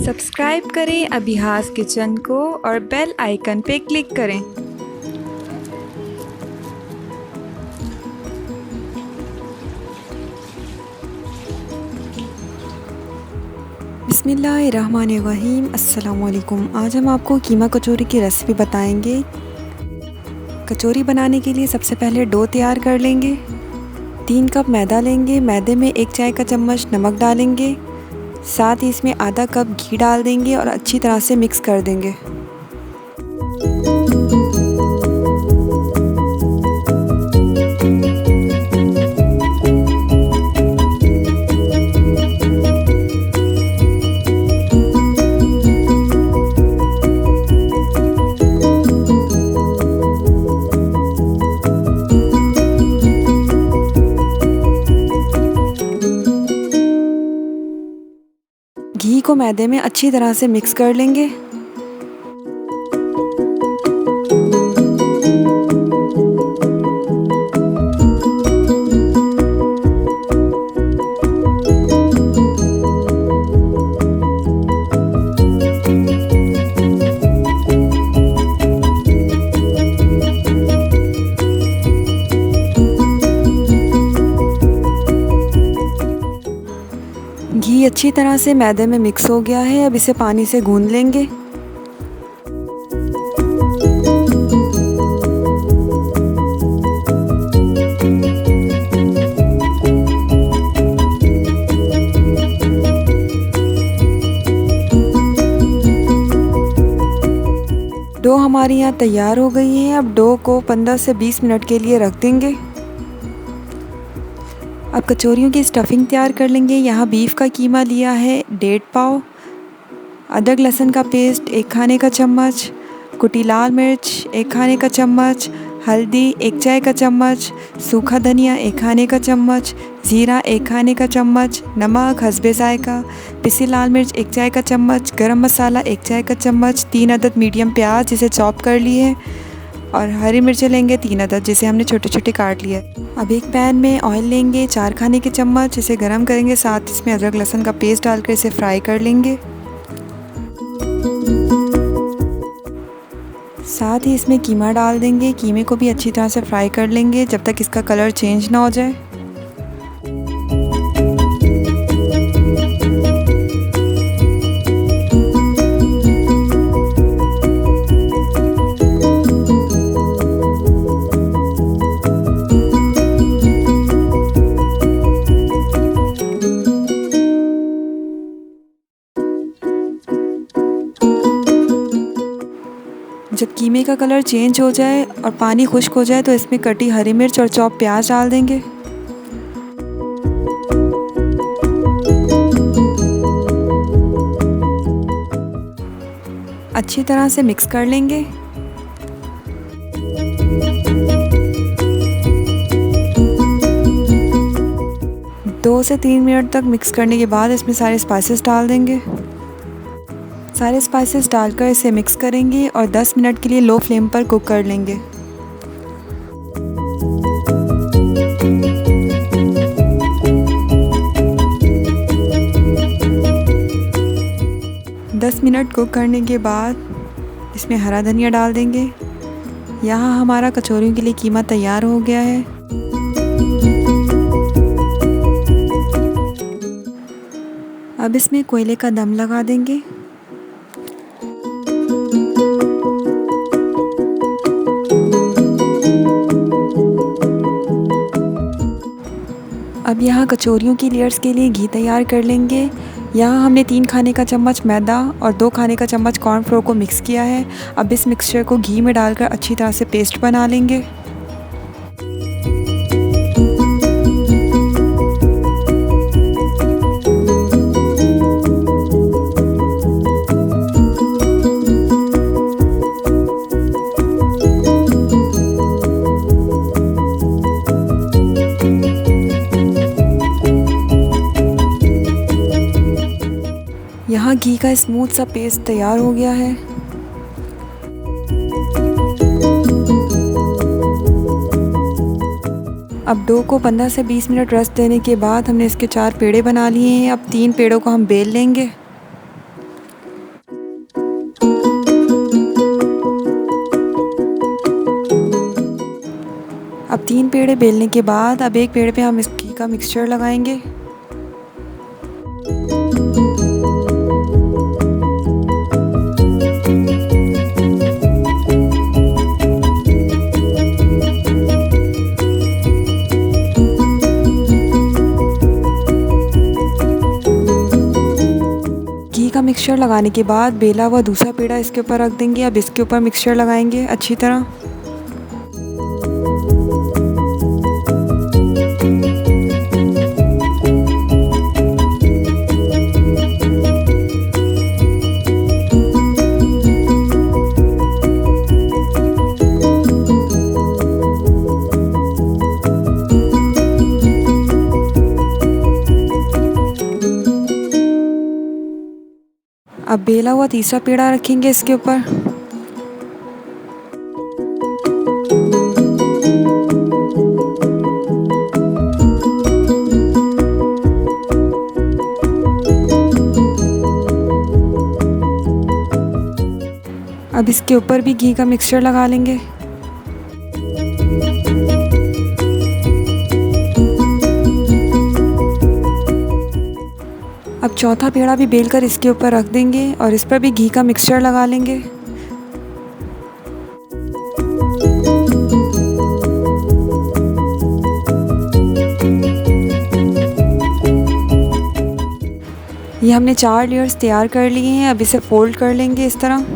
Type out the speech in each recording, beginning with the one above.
Subscribe करें अभिहास kitchen को और बेल आइकन पे क्लिक करें। बिस्मिल्लाहिर्रहमानिर्रहीम। अस्सलामुअलैकुम। आज हम आपको कीमा कचौरी की रेसिपी बताएंगे। कचौरी बनाने के लिए सबसे पहले डो तैयार कर लेंगे। 3 कप मैदा लेंगे। मैदे में 1 चाय का चम्मच नमक डालेंगे। साथ ही इसमें आधा कप घी डाल देंगे और अच्छी तरह से मिक्स कर देंगे। घी को मैदे में अच्छी तरह से मिक्स कर लेंगे। घी अच्छी तरह से मैदे में मिक्स हो गया है। अब इसे पानी से गूंद लेंगे। डो हमारी यहाँ तैयार हो गई है। अब डो को 15 से 20 मिनट के लिए रख देंगे। अब कचौरियों की स्टफिंग तैयार कर लेंगे। यहाँ बीफ का कीमा लिया है 1.5 पाव, अदरक लहसुन का पेस्ट 1 खाने का चम्मच, कुटी लाल मिर्च 1 खाने का चम्मच, हल्दी 1 चाय का चम्मच, सूखा धनिया 1 खाने का चम्मच, ज़ीरा 1 खाने का चम्मच, नमक हस्बे जायका, पिसी लाल मिर्च 1 चाय का चम्मच, गरम मसाला 1 चाय का चम्मच, 3 अदद मीडियम प्याज जिसे चॉप कर लिए और हरी मिर्चें लेंगे 3 अदद जिसे हमने छोटे छोटे काट लिया। अब एक पैन में ऑयल लेंगे 4 खाने के चम्मच, इसे गरम करेंगे। साथ इसमें अदरक लहसुन का पेस्ट डालकर इसे फ्राई कर लेंगे। साथ ही इसमें कीमा डाल देंगे। कीमे को भी अच्छी तरह से फ्राई कर लेंगे जब तक इसका कलर चेंज ना हो जाए। जब कीमे का कलर चेंज हो जाए और पानी खुश्क हो जाए तो इसमें कटी हरी मिर्च और चॉप प्याज डाल देंगे। अच्छी तरह से मिक्स कर लेंगे। दो से 3 मिनट तक मिक्स करने के बाद इसमें सारे स्पाइसेस डाल देंगे। सारे स्पाइसेस डालकर इसे मिक्स करेंगे और 10 मिनट के लिए लो फ्लेम पर कुक कर लेंगे। दस मिनट कुक करने के बाद इसमें हरा धनिया डाल देंगे। यहाँ हमारा कचौरियों के लिए कीमा तैयार हो गया है। अब इसमें कोयले का दम लगा देंगे। अब यहाँ कचौरियों की लेयर्स के लिए घी तैयार कर लेंगे। यहाँ हमने 3 खाने का चम्मच मैदा और 2 खाने का चम्मच कॉर्नफ्लोर को मिक्स किया है। अब इस मिक्सचर को घी में डालकर अच्छी तरह से पेस्ट बना लेंगे। यहाँ घी का स्मूथ सा पेस्ट तैयार हो गया है। अब डो को 15 से 20 मिनट रेस्ट देने के बाद हमने इसके 4 पेड़े बना लिए हैं। अब 3 पेड़ों को हम बेल लेंगे। अब 3 पेड़े बेलने के बाद अब एक पेड़े पे हम इस घी का मिक्सचर लगाएंगे। घी का मिक्सचर लगाने के बाद बेला हुआ दूसरा पेड़ा इसके ऊपर रख देंगे। अब इसके ऊपर मिक्सचर लगाएंगे अच्छी तरह। अब बेला हुआ तीसरा पेड़ा रखेंगे इसके ऊपर। अब इसके ऊपर भी घी का मिक्सचर लगा लेंगे। अब चौथा पेड़ा भी बेलकर इसके ऊपर रख देंगे और इस पर भी घी का मिक्सचर लगा लेंगे। ये हमने 4 लेयर्स तैयार कर लिए हैं। अब इसे फोल्ड कर लेंगे इस तरह।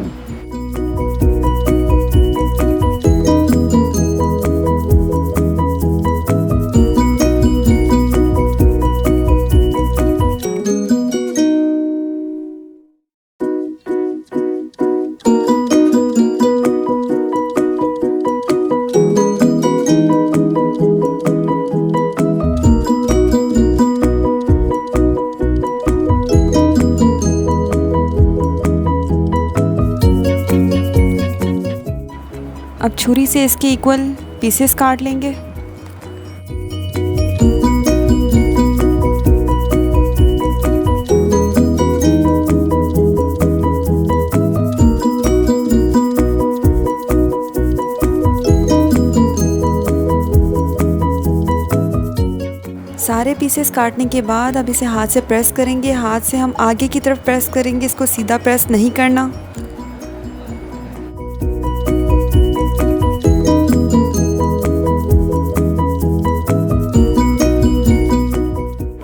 अब छुरी से इसके इक्वल पीसेस काट लेंगे। सारे पीसेस काटने के बाद अब इसे हाथ से प्रेस करेंगे। हाथ से हम आगे की तरफ प्रेस करेंगे, इसको सीधा प्रेस नहीं करना।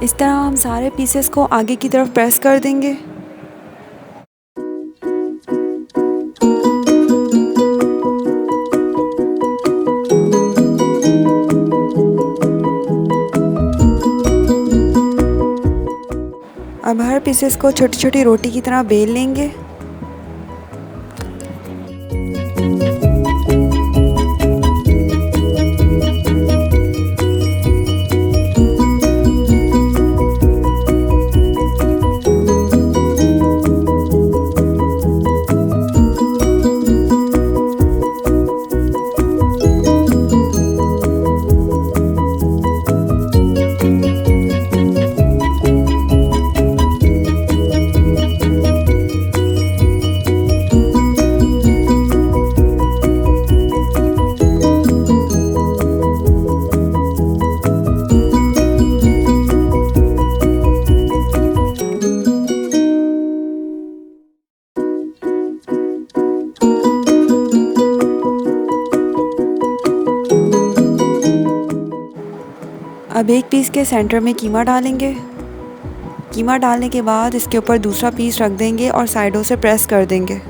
इस तरह हम सारे पीसेस को आगे की तरफ प्रेस कर देंगे। अब हर पीसेस को छोटी छोटी रोटी की तरह बेल लेंगे। अब एक पीस के सेंटर में कीमा डालेंगे। कीमा डालने के बाद इसके ऊपर दूसरा पीस रख देंगे और साइडों से प्रेस कर देंगे।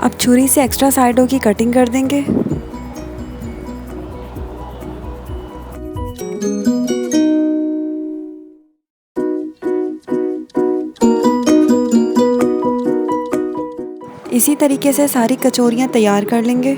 अब छुरी से एक्स्ट्रा साइडों की कटिंग कर देंगे। इसी तरीके से सारी कचौरियाँ तैयार कर लेंगे।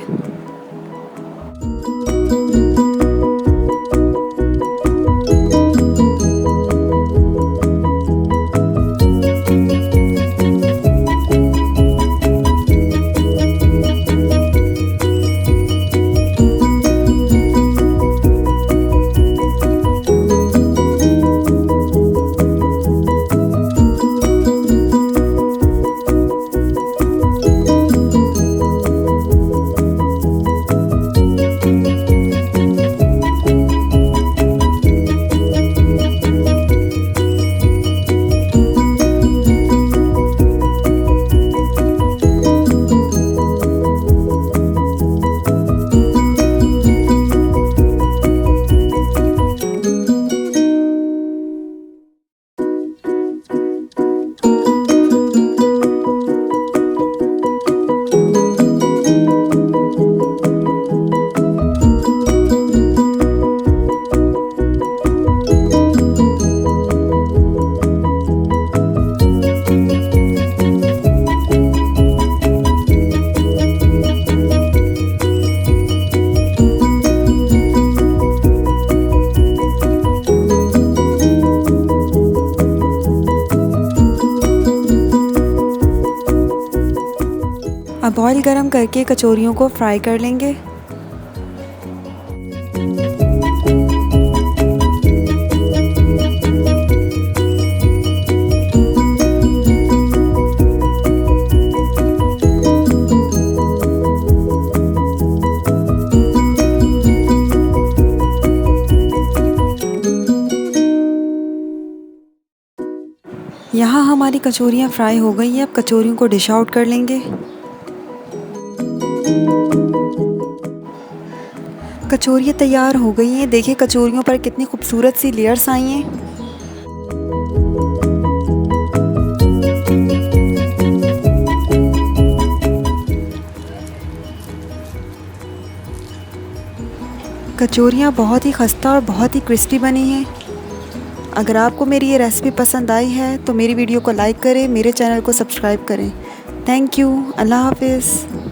अब ऑयल गरम करके कचौरियों को फ्राई कर लेंगे। यहाँ हमारी कचौरियाँ फ्राई हो गई हैं। अब कचौरियों को डिश आउट कर लेंगे। कचौरियाँ तैयार हो गई हैं। देखिए कचौरियों पर कितनी खूबसूरत सी लेयर्स आई हैं। कचौरियाँ बहुत ही खस्ता और बहुत ही क्रिस्पी बनी हैं। अगर आपको मेरी ये रेसिपी पसंद आई है तो मेरी वीडियो को लाइक करें, मेरे चैनल को सब्सक्राइब करें। Thank you. अल्लाह हाफिज़।